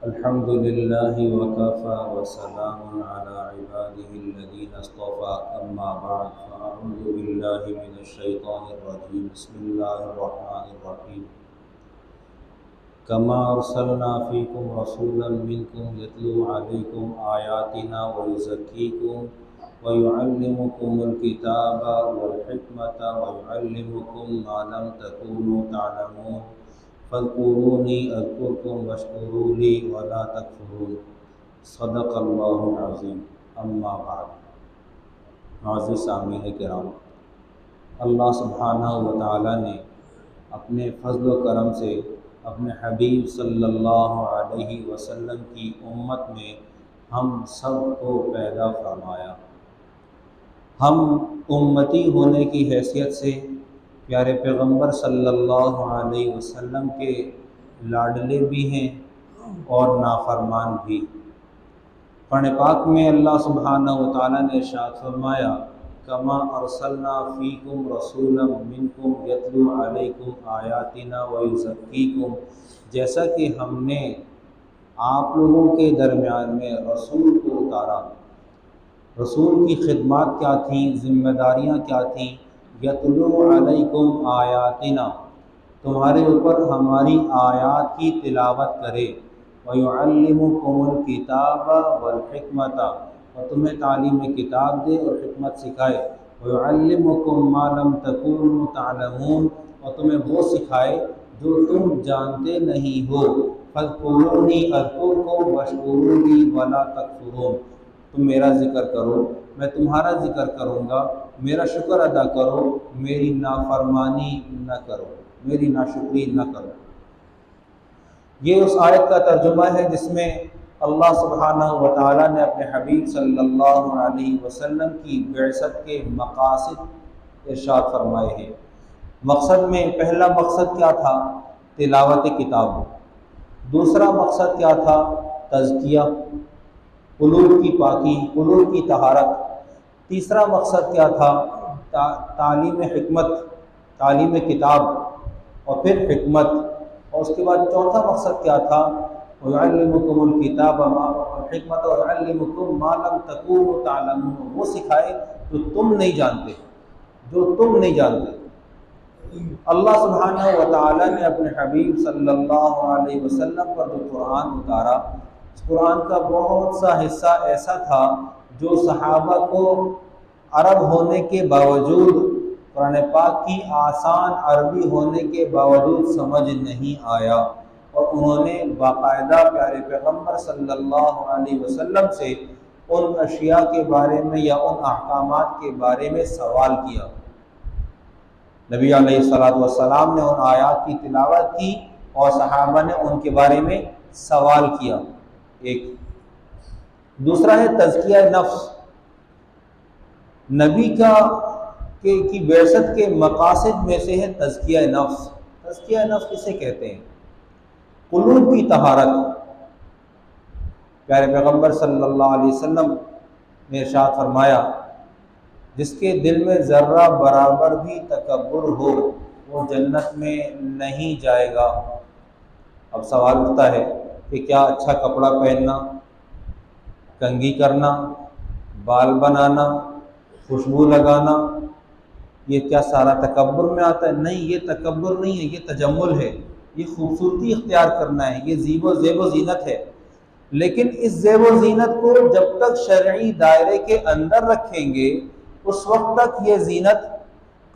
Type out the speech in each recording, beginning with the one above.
अल्हम्दुलिल्लाहि वकफ़ा वसलामुन अला इबादिहिल्लज़ीना इस्तफ़ा अम्मा बअद फ़अऊज़ु बिल्लाहि मिनश्शैतानिर रजीम बिस्मिल्लाहिर रहमानिर रहीम कमा अरसलना फ़ीकुम रसूलन मिनकुम यतलू अलैकुम आयातिना व युज़क्कीकुम व युअल्लिमुकुमुल किताबा वल हिकमता व युअल्लिमुकुम मा लम तकूनू तअलमून फ़ज़्कुरूनी अज़्कुरकुम वश्कुरूली वला तकफ़ुरून सदक़ल्लाहुल अज़ीम। अम्मा बाद। नाज़िर सामीन किराम, अल्लाह सुब्हानहु व तआला ने अपने फ़ज़्ल व करम से अपने हबीब सल्लल्लाहु अलैहि वसल्लम की उम्मत में हम सब को पैदा फरमाया। हम उम्मती होने की हैसियत से प्यारे पैगम्बर सल्लल्लाहु अलैहि वसल्लम के लाडले भी हैं और नाफरमान भी। कुरान पाक में अल्लाह सुब्हानहु व तआला ने इरशाद फरमाया, कमा अरसलना फ़ीकुम रसूलन मिनकुम यतलू अलैकुम आयातिना व युज़क्कीकुम, जैसा कि हमने आप लोगों के दरमियान में रसूल को उतारा। रसूल की खिदमत क्या थी, ज़िम्मेदारियाँ क्या थीं? यतलू अलैकुम आयातिना, तुम्हारे ऊपर हमारी आयात की तिलावत करे, व युअल्लिमुकुमुल किताबा वल हिकमता, और तुम्हें तालीम किताब दे और हिकमत सिखाए, व युअल्लिमुकुम मा लम तकूनू तअलमून, और तुम्हें वो सिखाए जो तुम जानते नहीं हो। फ़ज़्कुरूनी अज़्कुरकुम वश्कुरूली वला तकफ़ुरून, तुम मेरा ज़िक्र करो, मैं तुम्हारा ज़िक्र करूँगा, मेरा शुक्र अदा करो, मेरी नाफरमानी न करो, मेरी नाशुक्री न करो। ये उस आयत का तर्जुमा है जिसमें अल्लाह सुब्हानहु व तआला ने अपने हबीब सल्लल्लाहु अलैहि वसल्लम की बिअसत के मक़ासिद इरशाद फरमाए हैं। मकसद में पहला मकसद क्या था? तिलावत किताब। दूसरा मकसद क्या था? तज़किया, क़ुलूब की पाकी, क़ुलूब की तहारत। तीसरा मकसद क्या था? तालीम हिकमत, तालीम किताब और फिर हिकमत। और उसके बाद चौथा मकसद क्या था? युअल्लिमुकुमुल किताब वल हिकमत व युअल्लिमुकुम मा लम तकूनू तअलमून, वो सिखाए जो तुम नहीं जानते, जो तुम नहीं जानते। अल्लाह सुब्हानहु व तआला ने अपने हबीब सल्लल्लाहु अलैहि वसल्लम पर जो कुरान उतारा, उस कुरान का बहुत सा हिस्सा ऐसा था जो सहाबा को अरब होने के बावजूद, कुरान पाक की आसान अरबी होने के बावजूद समझ नहीं आया, और उन्होंने बाकायदा प्यारे पैगम्बर सल्लल्लाहु अलैहि वसल्लम से उन अशिया के बारे में या उन अहकामात के बारे में सवाल किया। नबी अलैहिस्सलातु वस्सलाम ने उन आयात की तिलावत की और सहाबा ने उनके बारे में सवाल किया। एक दूसरा है तज़किया नफ्स। नबी की बिअसत के मक़ासिद में से है तज़किया नफ्स। तज़किया नफ्स किसे कहते हैं? क़ुलूब की तहारत। प्यारे पैगम्बर सल्लल्लाहु अलैहि वसल्लम ने इरशाद फरमाया, जिसके दिल में ज़र्रा बराबर भी तकब्बुर हो वो जन्नत में नहीं जाएगा। अब सवाल उठता है कि क्या अच्छा कपड़ा पहनना, कंघी करना, बाल बनाना, खुशबू लगाना, ये क्या सारा तकब्बुर में आता है? नहीं, ये तकब्बुर नहीं है, ये तजम्मुल है, ये खूबसूरती इख्तियार करना है, ये ज़ेब ज़ीनत है। लेकिन इस ज़ेब ज़ीनत को जब तक शरई दायरे के अंदर रखेंगे उस वक्त तक ये ज़ीनत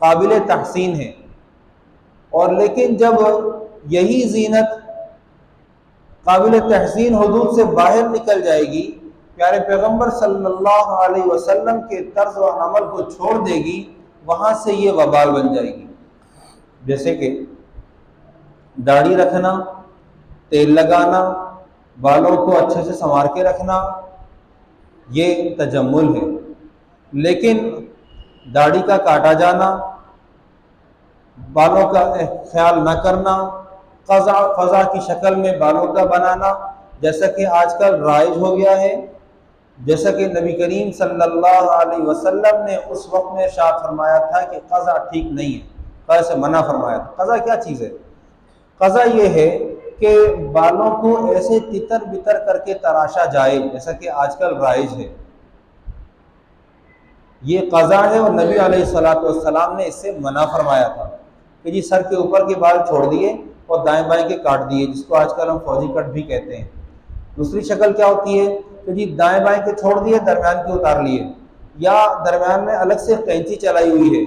काबिल तहसीन है। और लेकिन जब यही ज़ीनत काबिल तहसीन हुदूद से बाहर निकल जाएगी, प्यारे पैगम्बर सल्लल्लाहु अलैहि वसल्लम के तर्ज व अमल को छोड़ देगी, वहाँ से ये वबाल बन जाएगी। जैसे कि दाढ़ी रखना, तेल लगाना, बालों को अच्छे से संवार के रखना, ये तजम्मुल है। लेकिन दाढ़ी का काटा जाना, बालों का ख्याल न करना, क़ज़ा की शक्ल में बालों का बनाना, जैसा कि आजकल राइज हो गया है, जैसा कि नबी करीम सल्लल्लाहु अलैहि वसल्लम ने उस वक्त में इरशाद फरमाया था कि क़ज़ा ठीक नहीं है, क़ज़ा से मना फरमाया था। क़ज़ा क्या चीज़ है? क़ज़ा ये है कि बालों को ऐसे तितर बितर करके तराशा जाए जैसा कि आजकल राइज है। ये कज़ा है और नबी अलैहिस्सलातु वस्सलाम ने इससे मना फरमाया था कि जी सर के ऊपर के बाल छोड़ दिए और दाएं बाएं के काट दिए, जिसको आजकल हम फौजी कट भी कहते हैं। दूसरी शक्ल क्या होती है कि जी दाएं बाएं के छोड़ दिए, दरमियान के उतार लिए, या दरमियान में अलग से कैंची चलाई हुई है।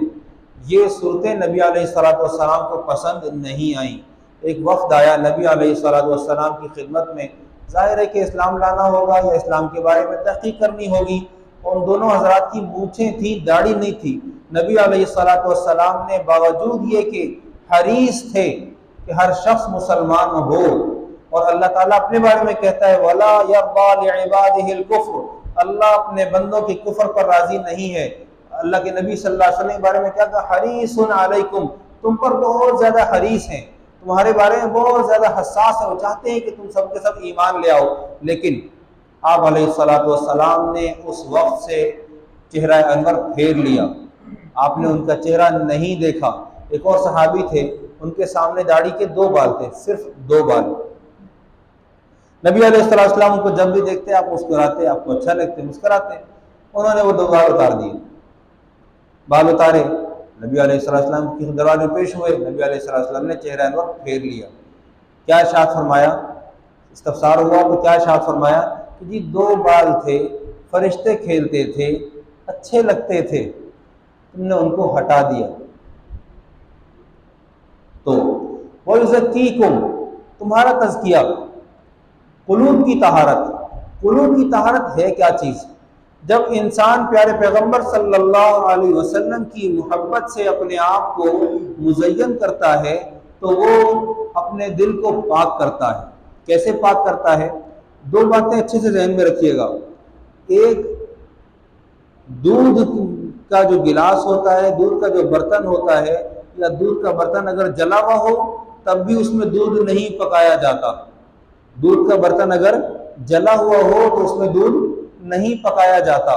ये सूरतें नबी अलैहिस्सलातु वस्सलाम को पसंद नहीं आई। एक वफ्द आया नबी अलैहिस्सलातु वस्सलाम की खिदमत में, जाहिर है कि इस्लाम लाना होगा या इस्लाम के बारे में तहकीक करनी होगी। उन दोनों हजरात की मूछें थी, दाढ़ी नहीं थी। नबी अलैहिस्सलातु वस्सलाम ने बावजूद ये कि हरीस थे कि हर शख्स मुसलमान हो, और अल्लाह ताला अपने बारे में कहता है वला यर्दा लिइबादिहिल कुफ्र, अल्लाह अपने बंदों के कुफ्र पर राजी नहीं है। अल्लाह के नबी सल्लल्लाहु अलैहि वसल्लम के बारे में क्या कहा, हरीसुन अलैकुम, तुम पर बहुत ज्यादा हरीस हैं, तुम्हारे बारे में बहुत ज्यादा हसास है, वो चाहते हैं कि तुम सब के सब ईमान ले आओ। लेकिन आप अलैहिस्सलातु वस्सलाम ने उस वक्त से चेहरा अनवर फेर लिया, आपने उनका चेहरा नहीं देखा। एक और सहाबी थे, उनके सामने दाढ़ी के 2 बाल थे, सिर्फ 2 बाल। नबी अलैहिस्सलातु वस्सलाम उनको जब भी देखते आप मुस्कुराते, आपको अच्छा लगते, मुस्कुराते। उन्होंने वो 2 बाल उतार दिए। बाल उतारे, नबी अलैहिस्सलातु वस्सलाम के दरबार में पेश हुए, नबी अलैहिस्सलातु वस्सलाम ने चेहरा अनवर फेर लिया। क्या इरशाद फरमाया, इस्तफसार हुआ तो क्या इरशाद फरमाया कि जी 2 बाल थे, फरिश्ते खेलते थे, अच्छे लगते थे, तुमने उनको हटा दिया। तो वयुज़क्कीकुम, तुम्हारा तज़किया, कुलूब की तहारत। कुलूब की तहारत है क्या चीज़? जब इंसान प्यारे पैगंबर सल्लल्लाहु अलैहि वसल्लम की मोहब्बत से अपने आप को मुज़य्यन करता है तो वो अपने दिल को पाक करता है। कैसे पाक करता है? 2 बातें अच्छे से ज़हन में रखिएगा। एक, दूध का जो गिलास होता है, दूध का जो बर्तन होता है, या दूध का बर्तन अगर जला हुआ हो तब भी उसमें दूध नहीं पकाया जाता। दूध का बर्तन अगर जला हुआ हो तो उसमें दूध नहीं पकाया जाता।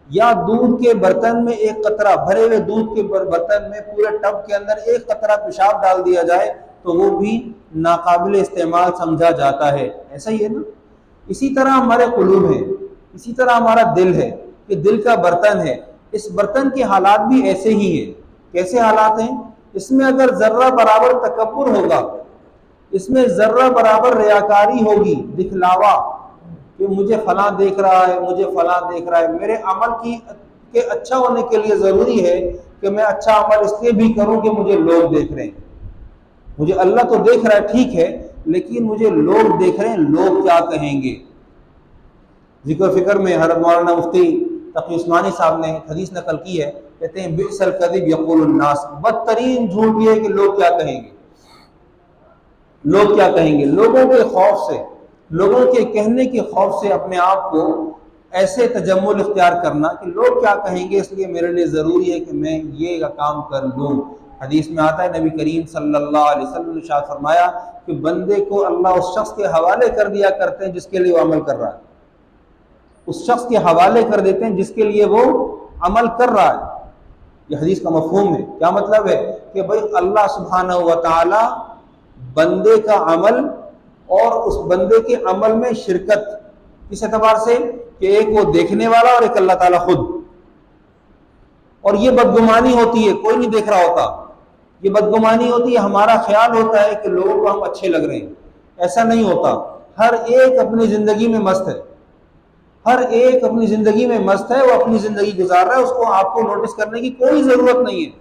या दूध के बर्तन में एक कतरा, भरे हुए दूध के बर्तन में पूरे टब के अंदर एक कतरा पेशाब डाल दिया जाए तो वो भी नाकाबिल इस्तेमाल समझा जाता है। ऐसा ही है ना? इसी तरह हमारे कुलूब है, इसी तरह हमारा दिल है कि दिल का बर्तन है। इस बर्तन के हालात भी ऐसे ही हैं। कैसे हालात हैं? इसमें अगर जर्रा बराबर तकब्बुर होगा, इसमें जर्रा बराबर रियाकारी होगी, दिखलावा कि मुझे फला देख रहा है, मुझे फला देख रहा है। मेरे अमल के अच्छा होने के लिए ज़रूरी है कि मैं अच्छा अमल इसलिए भी करूं कि मुझे लोग देख रहे हैं। मुझे अल्लाह तो देख रहा है, ठीक है, लेकिन मुझे लोग देख रहे हैं, लोग क्या कहेंगे। जिक्र फिक्र में हर मौलाना मुफ्ती तकी उस्मानी साहब ने हदीस नकल की है, कहते हैं बिसल कज़िब यक़ूलुन नास, बदतरीन झूठ ये है कि लोग क्या कहेंगे। लोग क्या कहेंगे? लोगों के खौफ से, लोगों के कहने के खौफ से अपने आप को ऐसे तजम्मुल इख्तियार करना कि लोग क्या कहेंगे, इसलिए मेरे लिए ज़रूरी है कि मैं ये काम कर लूँ। हदीस में आता है नबी करीम सल्लल्लाहु अलैहि वसल्लम ने इरशाद फरमाया कि बंदे को अल्लाह उस शख्स के हवाले कर दिया करते हैं जिसके लिए वो अमल कर रहा है। उस शख्स के हवाले कर देते हैं जिसके लिए वो अमल कर रहा है। यह हदीस का मफहूम है। क्या मतलब है? कि भाई अल्लाह सुब्हानहू व तआला बंदे का अमल और उस बंदे के अमल में शिरकत किस एतबार से कि एक वो देखने वाला और एक अल्लाह ताला खुद। और ये बदगुमानी होती है, कोई नहीं देख रहा होता, ये बदगुमानी होती है, हमारा ख्याल होता है कि लोगों को हम अच्छे लग रहे हैं। ऐसा नहीं होता। हर एक अपनी जिंदगी में मस्त है, हर एक अपनी जिंदगी में मस्त है, वो अपनी जिंदगी गुजार रहा है, उसको आपको नोटिस करने की कोई जरूरत नहीं है।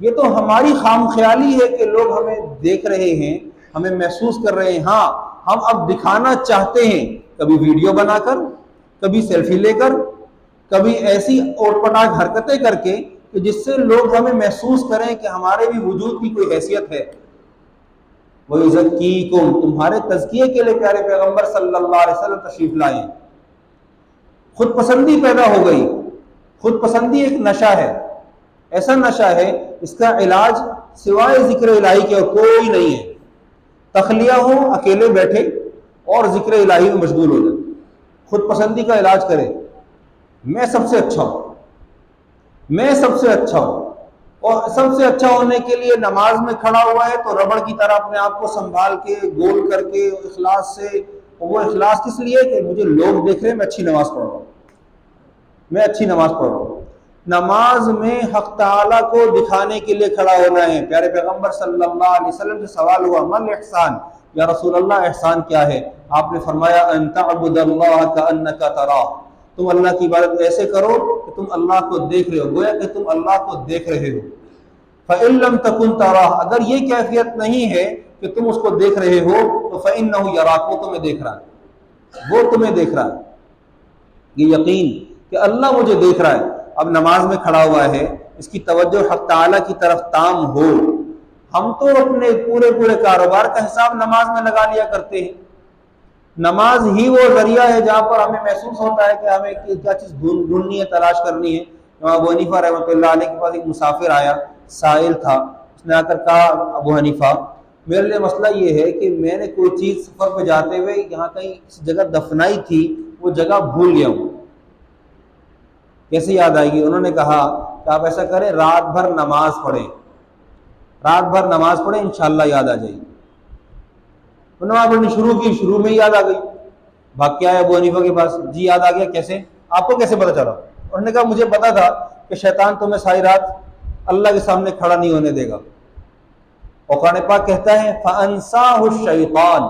ये तो हमारी खामख्याली है कि लोग हमें देख रहे हैं, हमें महसूस कर रहे हैं। हाँ, हम अब दिखाना चाहते हैं, कभी वीडियो बनाकर, कभी सेल्फी लेकर, कभी ऐसी ओटपटाक हरकतें करके कि जिससे लोग हमें महसूस करें कि हमारे भी वजूद की कोई हैसियत है। वयुज़क्कीकुम, तुम्हारे तज़किये के लिए प्यारे पैगंबर सल्लल्लाहु अलैहि वसल्लम तशरीफ लाए। खुद पसंदी पैदा हो गई। खुद पसंदी एक नशा है, ऐसा नशा है इसका इलाज सिवाय जिक्र इलाही के और कोई नहीं है। तखलिया हो, अकेले बैठे और जिक्र इलाही में मशगूल हो जाए, खुद पसंदी का इलाज करे। मैं सबसे अच्छा हूं, मैं सबसे अच्छा हूं, और सबसे अच्छा होने के लिए नमाज में खड़ा हुआ है तो रबड़ की तरह अपने आप को संभाल के गोल करके इखलास से। वो इखलास किस लिए कि मुझे लोग देख रहे हैं मैं अच्छी नमाज पढ़ रहा हूँ, मैं अच्छी नमाज पढ़ रहा हूँ। नमाज में हक ताला को दिखाने के लिए खड़ा होना है। प्यारे पैगंबर सल्लल्लाहु अलैहि वसल्लम से सवाल हुआ मल एहसान, या रसूल अल्लाह एहसान क्या है? आपने फरमाया अन तअबुदल्लाह कअन्नका तरा, तुम अल्लाह की इबादत ऐसे करो कि तुम अल्लाह को देख रहे हो, गोया कि तुम अल्लाह को देख रहे हो। फ़इन लम तकुन तरा, अगर ये कैफियत नहीं है कि तुम उसको देख रहे हो तो फ़इन्नहु यराक, वो तुम्हें देख रहा है, वो तुम्हें देख रहा है। ये यकीन कि अल्लाह मुझे देख रहा है। अब नमाज में खड़ा हुआ है, इसकी तवज्जो हक ताला की तरफ ताम हो। हम तो अपने पूरे पूरे कारोबार का हिसाब नमाज में लगा लिया करते हैं। नमाज ही वो जरिया है जहाँ पर हमें महसूस होता है कि हमें क्या चीज़ ढूंढनी है, तलाश करनी है। अबू हनीफा रहमतुल्लाह अलैह के पास एक मुसाफिर आया, साइल था। उसने आकर कहा अबू हनीफा मेरे लिए मसला ये है कि मैंने कोई चीज़ सफ़र पर जाते हुए यहाँ कहीं किसी जगह दफनाई थी, वो जगह भूल गया हूँ, कैसे याद आएगी? उन्होंने कहा कि आप ऐसा करें रात भर नमाज पढ़ें, रात भर नमाज पढ़ें इंशाअल्लाह याद आ जाएगी। नमाज पढ़नी शुरू की, शुरू में याद आ गई। भाग के आया अबू हनीफा के पास, जी याद आ गया, कैसे? आपको कैसे पता चला? उन्होंने कहा मुझे पता था कि शैतान तुम्हें सारी रात अल्लाह के सामने खड़ा नहीं होने देगा। और कुरान पाक कहता है फ़अन्साहु शैतान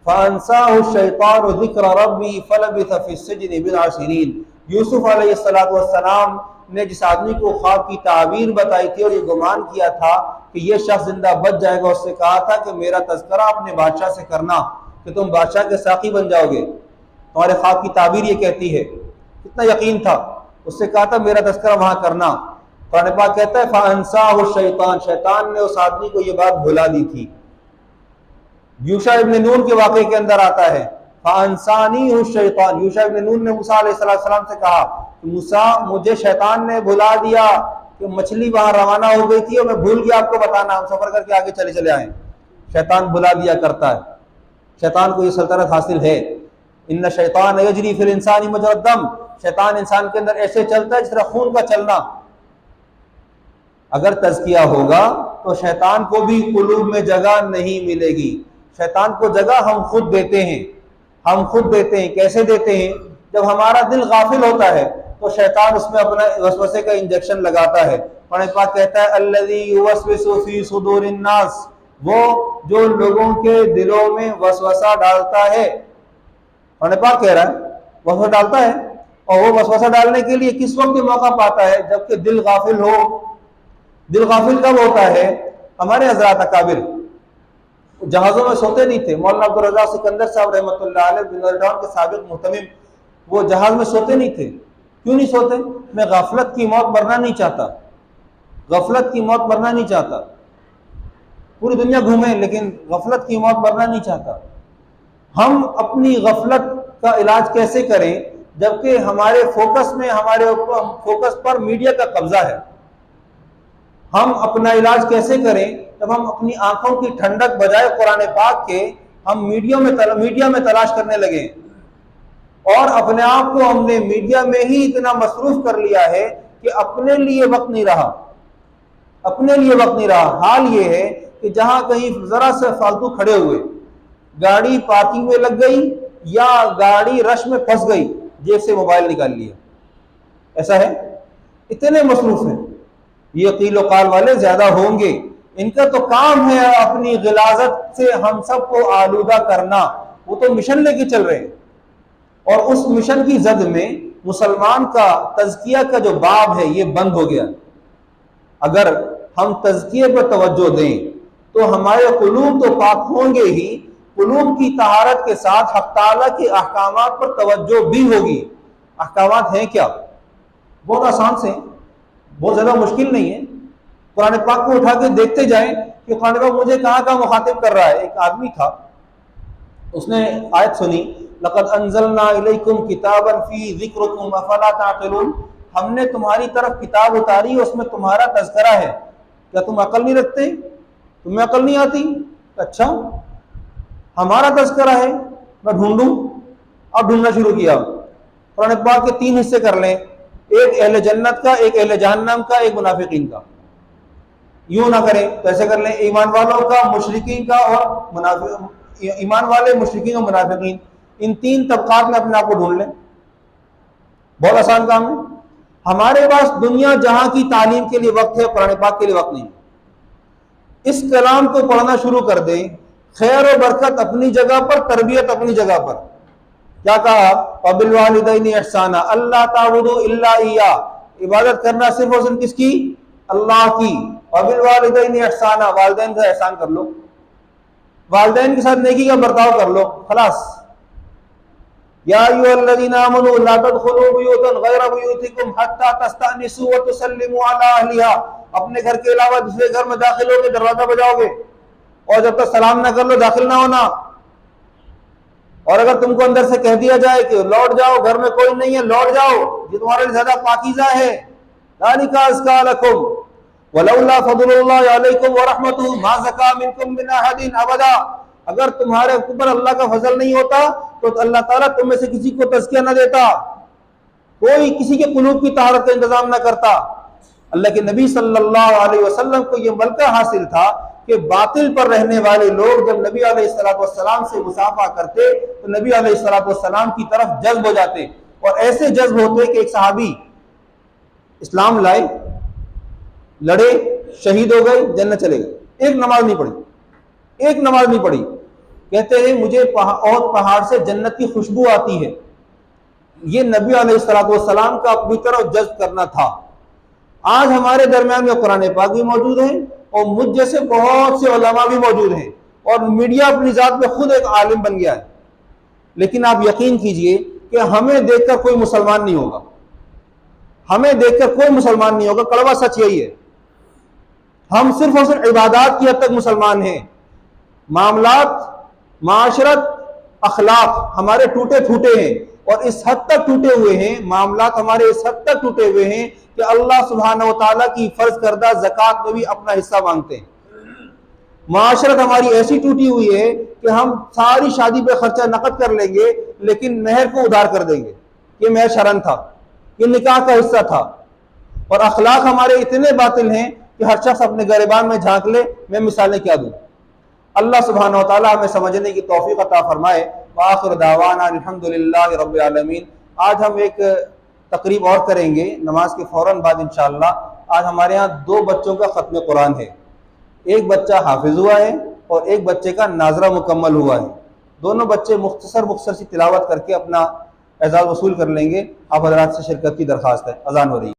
फ़अन्साहु शैतान ज़िक्र रब्बिही फ़लबिथ फ़िस्सिज्नि बिदअ सिनीन। यूसुफ अलैहिस्सलातु वस्सलाम ने जिस आदमी को ख्वाब की ताबीर बताई थी और ये गुमान किया था कि ये शख्स जिंदा बच जाएगा, उससे कहा था कि मेरा तज़किरा अपने बादशाह से करना कि तुम बादशाह के साक़ी बन जाओगे, तुम्हारे ख्वाब की ताबीर ये कहती है। कितना यकीन था, उससे कहा था मेरा तज़किरा वहाँ करना। कुरान पाक कहता है फ़अन्साहु शैतान, शैतान ने उस आदमी को ये बात भुला दी थी। यूशा इब्न नून के वाक़े के अंदर आता है फ़अन्सानीहु शैतान, यूशा इब्न नून ने मूसा अलैहिस्सलाम से कहा कि मूसा मुझे शैतान ने भुला दिया कि मछली वहां रवाना हो गई थी और मैं भूल गया आपको बताना, हम सफर करके आगे चले चले आए। शैतान भुला दिया करता है, शैतान को ये सल्तनत हासिल है। इन्ना शैतान यजरी फिल इंसानी मजरा दम, शैतान इंसान के अंदर ऐसे चलता है जिस तरह खून का चलना। अगर तज़किया होगा तो शैतान को भी कुलूब में जगह नहीं मिलेगी। शैतान को जगह हम खुद देते हैं, हम खुद देते हैं। कैसे देते हैं? जब हमारा दिल गाफिल होता है तो शैतान उसमें अपना वसवसे का इंजेक्शन लगाता है। कुरान पाक कहता है अल्लज़ी युवस्विसु फी सुदूरिन नास, वो जो लोगों के दिलों में वसवसा डालता है। कुरान पाक कह रहा है वसवसा डालता है, और वो वसवसा डालने के लिए किस वक्त मौका पाता है? जबकि दिल गाफिल हो। दिल गाफिल कब होता है? हमारे हज़रात अकाबिर जहाज़ों में सोते नहीं थे। मौलाना अब्दुल रज़ाक सिकंदर साहब रहमतुल्लाह अलैह बिंदरडाउन के साबिक मुहतमिम, वो जहाज में सोते नहीं थे। क्यों नहीं सोते? मैं गफलत की मौत मरना नहीं चाहता, गफलत की मौत मरना नहीं चाहता। पूरी दुनिया घूमे लेकिन गफलत की मौत मरना नहीं चाहता। हम अपनी गफलत का इलाज कैसे करें जबकि हमारे फोकस में, हमारे फोकस पर मीडिया का कब्जा है? हम अपना इलाज कैसे करें जब हम अपनी आंखों की ठंडक बजाय कुरान पाक के हम मीडिया में तलाश करने लगे, और अपने आप को हमने मीडिया में ही इतना मसरूफ कर लिया है कि अपने लिए वक्त नहीं रहा, अपने लिए वक्त नहीं रहा। हाल ये है कि जहां कहीं जरा से फालतू खड़े हुए, गाड़ी पार्किंग में लग गई या गाड़ी रश में फंस गई, जेब से मोबाइल निकाल लिया। ऐसा है, इतने मसरूफ हैं। ये कीलो काल वाले ज्यादा होंगे, इनका तो काम है अपनी गिलाजत से हम सबको आलूदा करना। वो तो मिशन लेके चल रहे हैं, और उस मिशन की जद में मुसलमान का तज़किया का जो बाब है ये बंद हो गया। अगर हम तज़किये पर तवज्जो दें तो हमारे कुलूब तो पाक होंगे ही, कुलूब की तहारत के साथ हक़ ताला के अहकामात पर तवज्जो भी होगी। अहकामात हैं क्या? बहुत आसान से, बहुत ज़्यादा मुश्किल नहीं है। कुरान पाक को उठा के देखते जाएं कि कुरान पाक मुझे कहाँ कहाँ मुखातिब कर रहा है। एक आदमी था, उसने आयत सुनी लक़द अंज़लना इलैकुम किताबन फ़ी ज़िक्रिकुम अफ़ला ताक़िलून, हमने तुम्हारी तरफ किताब उतारी, उसमें तुम्हारा तज़किरा है, क्या तुम अकल नहीं रखते? तुम्हें अकल नहीं आती? अच्छा, हमारा तज़किरा है, मैं ढूंढूं। अब ढूंढना शुरू किया। कुरान पाक के 3 हिस्से कर लें, एक अहले जन्नत का, एक अहले जहन्नम का, एक मुनाफिकीन का। यूं ना करें तो ऐसे कर लें, ईमान वालों का, मुशरिकीन का और मुनाफिक, ईमान वाले, मुशरिकीन और मुनाफिकीन, इन तीन तबकात में अपने आप को ढूंढ लें। बहुत आसान काम है। हमारे पास दुनिया जहां की तालीम के लिए वक्त है, कुरान पाक के लिए वक्त नहीं है। इस कलाम को पढ़ना शुरू कर दें, खैर और बरकत अपनी जगह पर, तरबियत अपनी जगह पर। क्या कहा? वबिल वालिदैनि इहसाना, अल्लाह ताबुदू इल्ला इय्या, इबादत करना सिर्फ और सिर्फ किसकी? अल्लाह की। वबिल वालिदैनि इहसाना, वालिदैन का एहसान कर लो, वालिदैन के साथ नेकी का बर्ताव कर लो, खलास। या अय्युहल्लज़ीना आमनू ला तदखुलू बुयूतन गैरा बुयूतिकुम हत्ता तस्तअनिसू व तुसल्लिमू अला अहलिहा, अपने घर के अलावा दूसरे घर में दाखिल होकर दरवाजा बजाओगे और जब तक सलाम ना कर लो दाखिल ना होना। और अगर तुमको अंदर से कह दिया जाए कि लौट जाओ, घर में कोई नहीं है, लौट जाओ, ये तुम्हारे लिए ज्यादा पाकीज़ा है। ज़ालिका अज़का लकुम वलौला फज़लुल्लाहि अलैकुम व रहमतुहु मा ज़का मिनकुम मिन अहदिन अबदा, अगर तुम्हारे ऊपर अल्लाह का फजल नहीं होता तो अल्लाह ताला तुम में से किसी को तज़किया न देता, कोई किसी के कुलूब की तहारत का इंतजाम न करता। अल्लाह के नबी सल्लल्लाहु अलैहि वसल्लम को यह मलका हासिल था कि बातिल पर रहने वाले लोग जब नबी अलैहिस्सलाम से मुसाफा करते तो नबी अलैहिस्सलाम की तरफ जज्ब हो जाते, और ऐसे जज्ब होते कि एक सहाबी इस्लाम लाए, लड़े, शहीद हो गए, जन्नत चले गए, एक नमाज नहीं पढ़ी, एक नमाज नहीं पढ़ी। कहते हैं मुझे पहाड़ से जन्नत की खुशबू आती है। ये नबी अलैहिस्सलाम का अपनी तरफ जज्ब करना था। आज हमारे दरमियान में कुरान पाक भी मौजूद है और मुझ जैसे बहुत से उलमा भी मौजूद हैं, और मीडिया अपनी जात में खुद एक आलिम बन गया है। लेकिन आप यकीन कीजिए कि हमें देखकर कोई मुसलमान नहीं होगा, हमें देखकर कोई मुसलमान नहीं होगा। कड़वा सच यही है। हम सिर्फ और सिर्फ इबादत की हद तक मुसलमान हैं। मामलात, माशरत, अखलाक हमारे टूटे फूटे हैं, और इस हद तक टूटे हुए हैं, मामलात हमारे इस हद तक टूटे हुए हैं कि अल्लाह सुब्हानहू व तआला की फर्ज करदा ज़कात में भी अपना हिस्सा मांगते हैं। माशरत हमारी ऐसी टूटी हुई है कि हम सारी शादी पे खर्चा नकद कर लेंगे लेकिन मेहर को उधार कर देंगे, ये मेहर शरन था, ये निकाह का हिस्सा था। और अखलाक हमारे इतने बातिल हैं कि हर शख्स अपने गिरबान में झांक ले, मैं मिसालें क्या दूं। अल्लाह सुब्हानहू व तआला हमें समझने की तौफीक अता फरमाए। व आखिर दावाना अल्हम्दुलिल्लाहि रब्बिल आलमीन। आज हम एक तकरीब और करेंगे नमाज के फौरन बाद इंशाअल्लाह। आज हमारे यहाँ 2 बच्चों का खत्म कुरान है, एक बच्चा हाफिज हुआ है और एक बच्चे का नाजरा मुकम्मल हुआ है। दोनों बच्चे मुख्तसर सी तिलावत करके अपना एजाज़ वसूल कर लेंगे। आप हज़रात से शिरकत की दरख्वास्त है। अज़ान हो रही है।